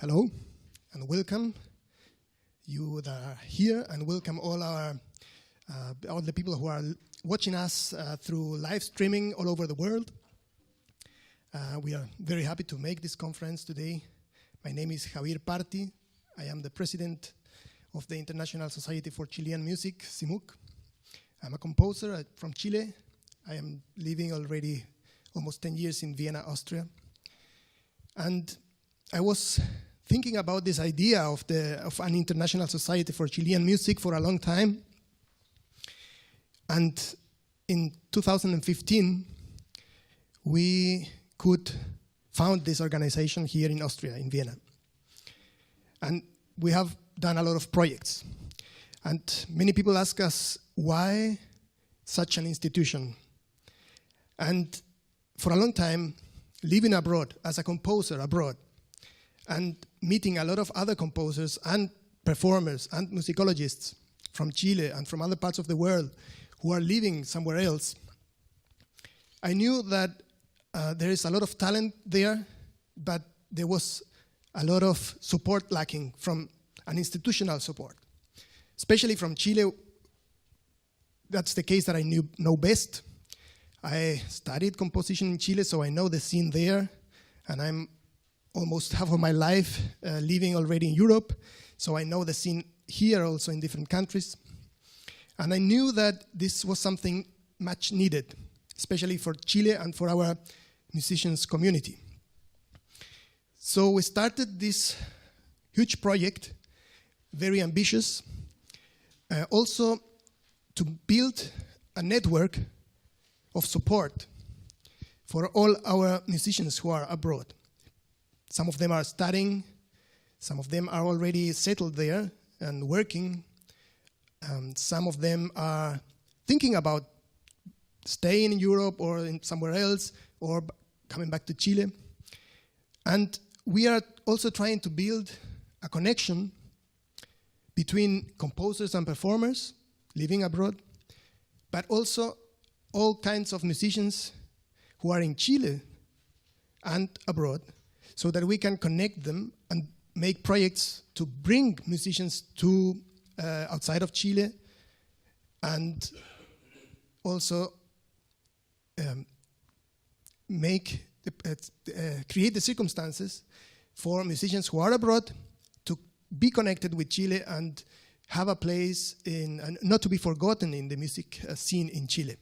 Hello and welcome, you that are here, and welcome all the people who are watching us through live streaming all over the world. We are very happy to make this conference today. My name is Javier. I am the president of the International Society for Chilean Music, SIMUC. I'm a composer from Chile. I am living already almost 10 years in Vienna, Austria. And I was thinking about this idea of an International Society for Chilean Music for a long time. And in 2015, we could found this organization here in Austria, in Vienna. And we have done a lot of projects. And many people ask us, why such an institution? And for a long time, living abroad, as a composer abroad, and meeting a lot of other composers and performers and musicologists from Chile and from other parts of the world who are living somewhere else, I knew that there is a lot of talent there, but there was a lot of support lacking from an institutional support, especially from Chile. That's the case that I know best. I studied composition in Chile, so I know the scene there, and I'm almost half of my life living already in Europe, so I know the scene here also in different countries. And I knew that this was something much needed, especially for Chile and for our musicians community. So we started this huge project, very ambitious, also to build a network of support for all our musicians who are abroad. Some of them are studying, some of them are already settled there and working. Some of them are thinking about staying in Europe or in somewhere else or coming back to Chile. And we are also trying to build a connection between composers and performers living abroad, but also all kinds of musicians who are in Chile and abroad, so that we can connect them and make projects to bring musicians to outside of Chile, and also create the circumstances for musicians who are abroad to be connected with Chile and have a place and not to be forgotten in the music scene in Chile.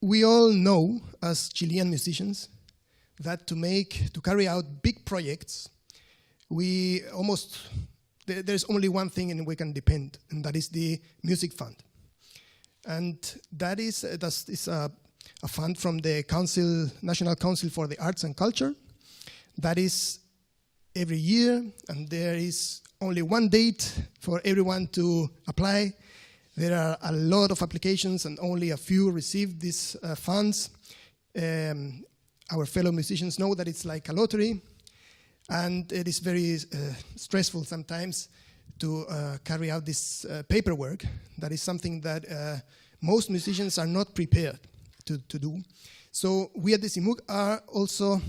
We all know, as Chilean musicians, that to carry out big projects, there's only one thing and we can depend, and that is the music fund. And that is a fund from the National Council for the Arts and Culture. That is every year, and there is only one date for everyone to apply. There are a lot of applications and only a few receive these funds. Our fellow musicians know that it's like a lottery, and it is very stressful sometimes to carry out this paperwork. That is something that most musicians are not prepared to do. So we at the SIMUC are also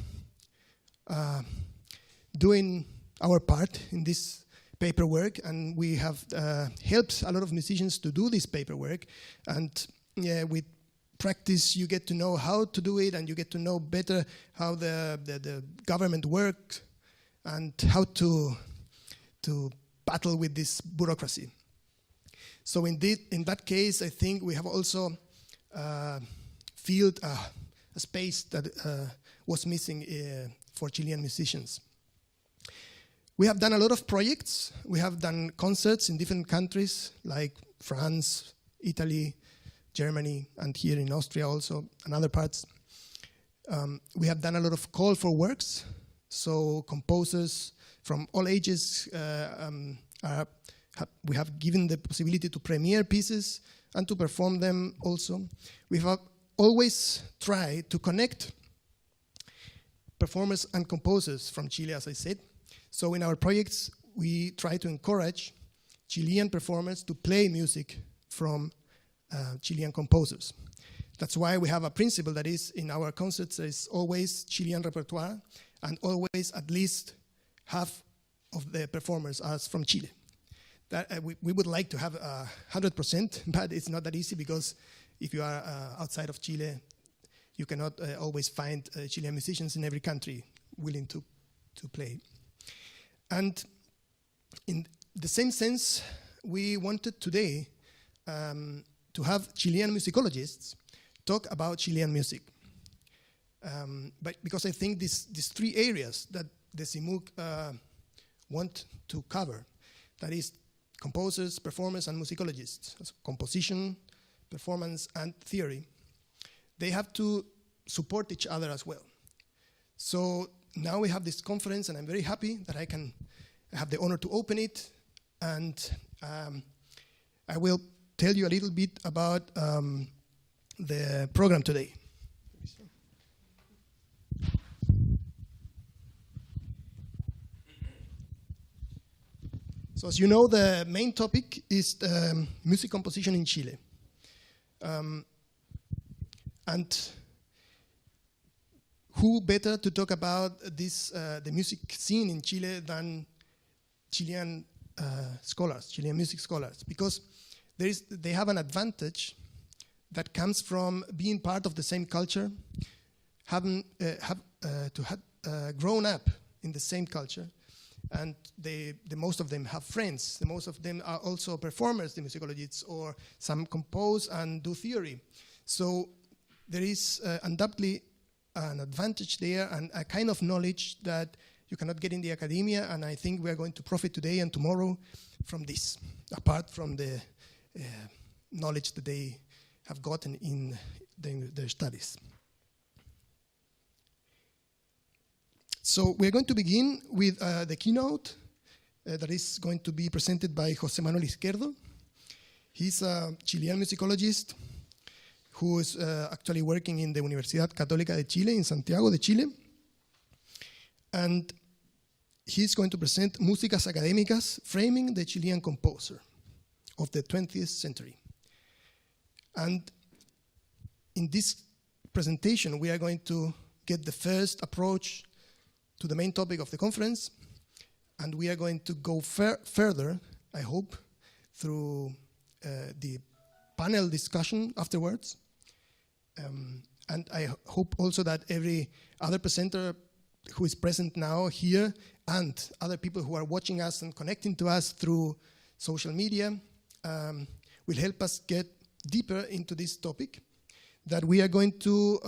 doing our part in this paperwork, and we have helped a lot of musicians to do this paperwork. And with practice, you get to know how to do it, and you get to know better how the government works and how to battle with this bureaucracy. So in that case, I think we have also filled a space that was missing for Chilean musicians. We have done a lot of projects. We have done concerts in different countries like France, Italy, Germany, and here in Austria also, and other parts. We have done a lot of call for works. So composers from all ages, we have given the possibility to premiere pieces and to perform them also. We have always tried to connect performers and composers from Chile, as I said. So in our projects, we try to encourage Chilean performers to play music from Chilean composers. That's why we have a principle that is in our concerts there is always Chilean repertoire and always at least half of the performers are from Chile. That we would like to have 100%, but it's not that easy because if you are outside of Chile, you cannot always find Chilean musicians in every country willing to play. And in the same sense, we wanted today to have Chilean musicologists talk about Chilean music. But because I think these three areas that the SIMUC want to cover, that is composers, performers, and musicologists, so composition, performance, and theory, they have to support each other as well. So now we have this conference, and I'm very happy that I can have the honor to open it, and I will tell you a little bit about the program today. So as you know, the main topic is music composition in Chile. And who better to talk about this, the music scene in Chile than Chilean scholars, Chilean music scholars, because they have an advantage that comes from being part of the same culture, having grown up in the same culture, and the most of them have friends. The most of them are also performers, the musicologists, or some compose and do theory. So there is undoubtedly an advantage there and a kind of knowledge that you cannot get in the academia, and I think we are going to profit today and tomorrow from this, apart from the knowledge that they have gotten in their studies. So we're going to begin with the keynote that is going to be presented by José Manuel Izquierdo. He's a Chilean musicologist who is actually working in the Universidad Católica de Chile in Santiago de Chile. And he's going to present Músicas Académicas, Framing the Chilean Composer of the 20th Century. And in this presentation, we are going to get the first approach to the main topic of the conference, and we are going to go further, I hope, through the panel discussion afterwards. And I hope also that every other presenter who is present now here and other people who are watching us and connecting to us through social media will help us get deeper into this topic that we are going to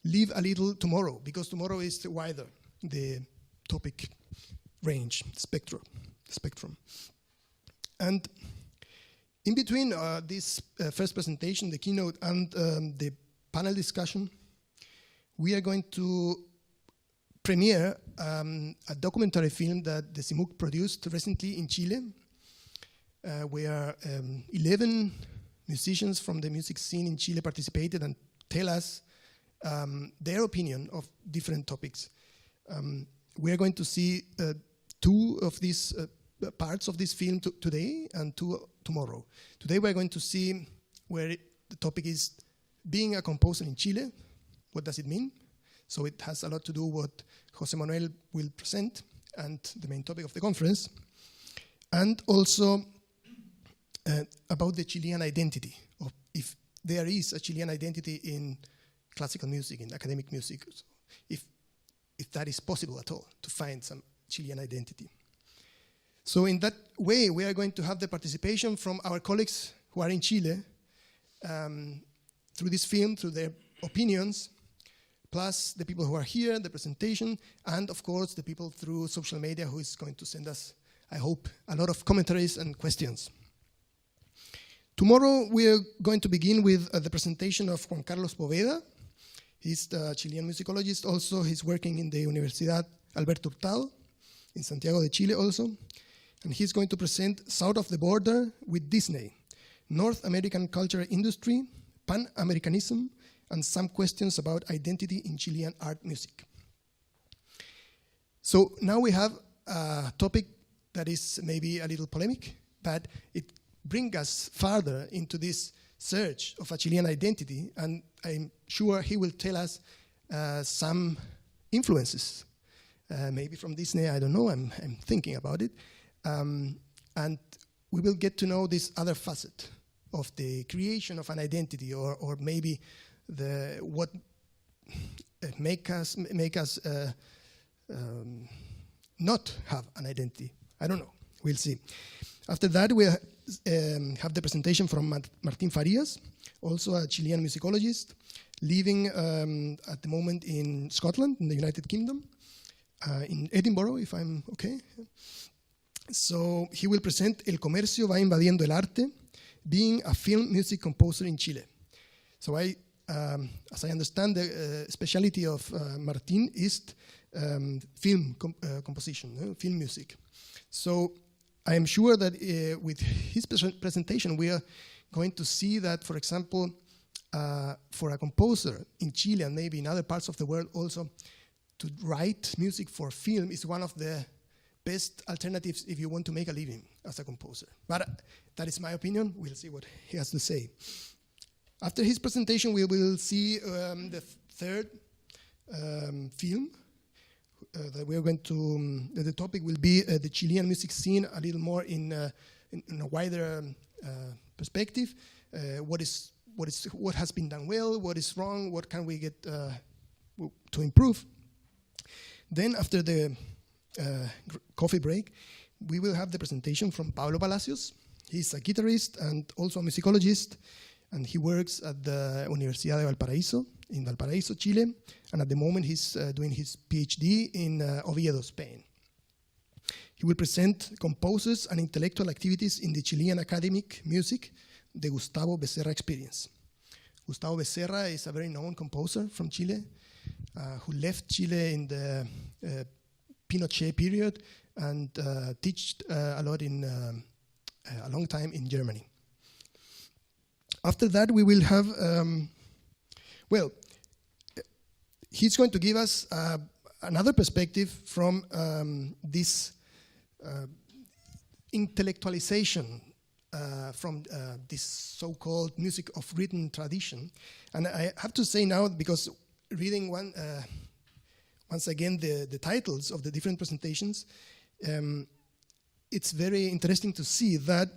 leave a little tomorrow, because tomorrow is wider, the topic range, spectrum. And in between this first presentation, the keynote, and the panel discussion, we are going to premiere a documentary film that the SIMUC produced recently in Chile, where 11 musicians from the music scene in Chile participated and tell us their opinion of different topics. We are going to see two of these parts of this film today and two tomorrow. Today we are going to see where the topic is being a composer in Chile. What does it mean? So it has a lot to do with what José Manuel will present and the main topic of the conference. And also about the Chilean identity, or if there is a Chilean identity in classical music, in academic music, so if that is possible at all, to find some Chilean identity. So in that way, we are going to have the participation from our colleagues who are in Chile through this film, through their opinions, plus the people who are here, the presentation, and of course the people through social media who is going to send us, I hope, a lot of commentaries and questions. Tomorrow we are going to begin with the presentation of Juan Carlos Poveda. He's the Chilean musicologist. Also, he's working in the Universidad Alberto Hurtado in Santiago de Chile also. And he's going to present South of the Border with Disney, North American cultural industry, Pan-Americanism, and some questions about identity in Chilean art music. So now we have a topic that is maybe a little polemic, but it brings us farther into this search of a Chilean identity, and I'm sure he will tell us some influences, maybe from Disney, I don't know, I'm thinking about it. And we will get to know this other facet of the creation of an identity, or maybe what make us not have an identity. I don't know, we'll see. After that, we have the presentation from Martín Farias, also a Chilean musicologist, living at the moment in Scotland, in the United Kingdom, in Edinburgh, if I'm okay. So he will present El comercio va invadiendo el arte, being a film music composer in Chile. So as I understand, the specialty of Martín is film composition, film music. So I am sure that with his presentation, we are going to see that, for example, for a composer in Chile and maybe in other parts of the world also, to write music for film is one of the best alternatives if you want to make a living as a composer. But that is my opinion. We'll see what he has to say. After his presentation, we will see the third film that we are going to. The topic will be the Chilean music scene, a little more in a wider perspective. What has been done well? What is wrong? What can we get to improve? Then, after the coffee break, we will have the presentation from Pablo Palacios. He's a guitarist and also a musicologist, and he works at the Universidad de Valparaíso, in Valparaíso, Chile, and at the moment he's doing his PhD in Oviedo, Spain. He will present composers and intellectual activities in the Chilean academic music, the Gustavo Becerra experience. Gustavo Becerra is a very known composer from Chile, who left Chile in the Pinochet period and taught a lot in a long time in Germany. After that, we will have, he's going to give us another perspective from this intellectualization from this so-called music of written tradition. And I have to say now, because reading once again the titles of the different presentations, it's very interesting to see that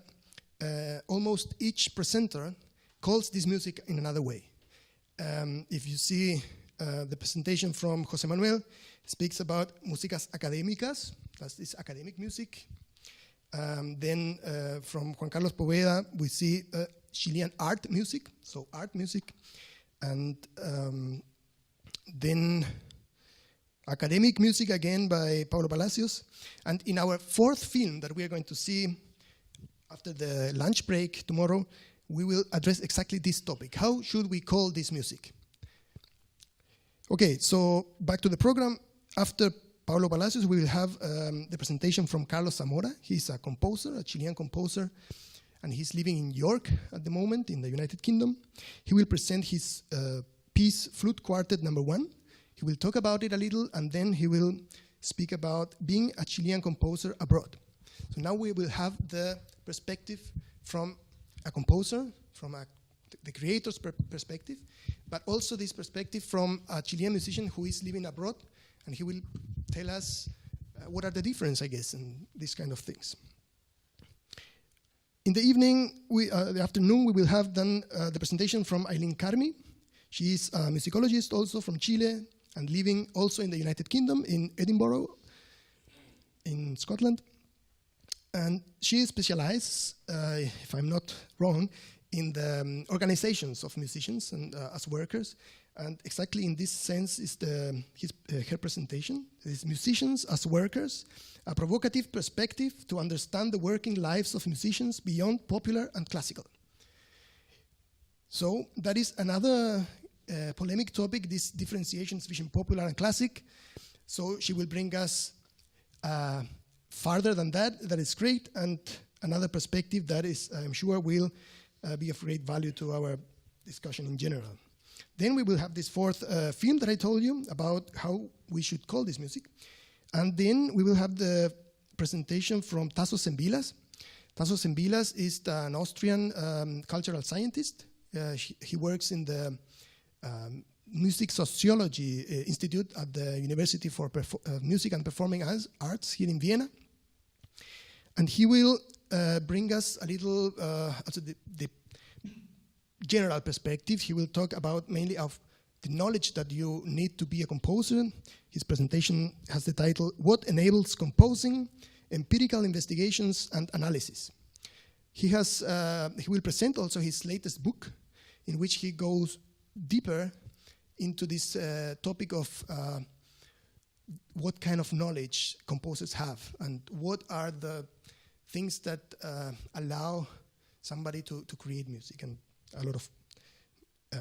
almost each presenter calls this music in another way. If you see the presentation from José Manuel, speaks about músicas académicas, that's this academic music. Then from Juan Carlos Poveda, we see Chilean art music, so art music. And then academic music again by Pablo Palacios. And in our fourth film that we are going to see after the lunch break tomorrow, we will address exactly this topic. How should we call this music? Okay, so back to the program. After Pablo Palacios, we will have the presentation from Carlos Zamora. He's a composer, a Chilean composer, and he's living in York at the moment in the United Kingdom. He will present his piece, Flute Quartet No. 1. He will talk about it a little, and then he will speak about being a Chilean composer abroad. So now we will have the perspective from a composer, from the creator's perspective, but also this perspective from a Chilean musician who is living abroad, and he will tell us what are the differences, I guess, in these kind of things. In the evening, the afternoon, we will have then the presentation from Aileen Carmi. She is a musicologist also from Chile and living also in the United Kingdom, in Edinburgh, in Scotland. And she specializes, if I'm not wrong, in the organizations of musicians and as workers. And exactly in this sense is her presentation. It is Musicians as Workers, a provocative perspective to understand the working lives of musicians beyond popular and classical. So that is another polemic topic, this differentiations between popular and classic. So she will bring us farther than that. That is great. And another perspective that is, I'm sure, will be of great value to our discussion in general. Then we will have this fourth film that I told you about how we should call this music. And then we will have the presentation from Tasso Sembilas. Tasso Sembilas is an Austrian cultural scientist He works in the Music Sociology Institute at the University for Music and Performing Arts here in Vienna. And he will bring us a little, also the general perspective. He will talk about mainly of the knowledge that you need to be a composer. His presentation has the title, What Enables Composing? Empirical Investigations and Analysis. He will present also his latest book, in which he goes deeper into this topic of what kind of knowledge composers have and what are the things that allow somebody to create music, and a lot of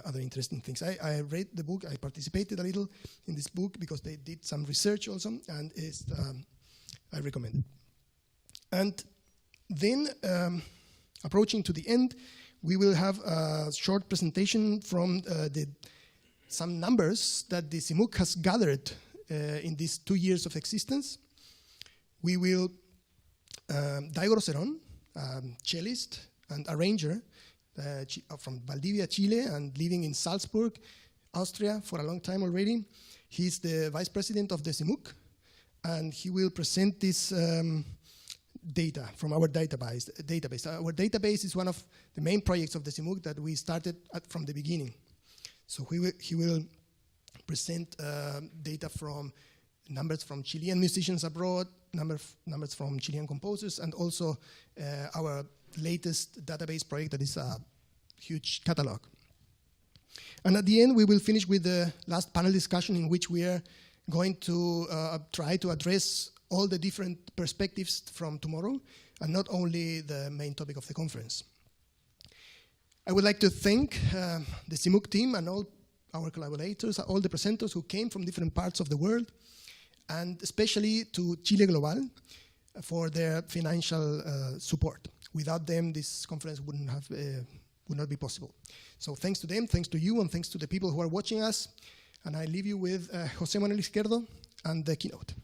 other interesting things. I read the book, I participated a little in this book because they did some research also, and I recommend it. And then, approaching to the end, we will have a short presentation from some numbers that the SIMUC has gathered in these 2 years of existence. We will, Daigo Roseron, cellist and arranger from Valdivia, Chile, and living in Salzburg, Austria for a long time already. He's the vice president of the SIMUC, and he will present this data from our database. Our database is one of the main projects of the SIMUC that we started from the beginning. So he will present data from numbers from Chilean musicians abroad, numbers from Chilean composers, and also our latest database project that is a huge catalog. And at the end, we will finish with the last panel discussion, in which we are going to try to address all the different perspectives from tomorrow, and not only the main topic of the conference. I would like to thank the SIMUC team and all our collaborators, all the presenters who came from different parts of the world, and especially to Chile Global for their financial support. Without them, this conference would not be possible. So thanks to them, thanks to you, and thanks to the people who are watching us. And I leave you with José Manuel Izquierdo and the keynote.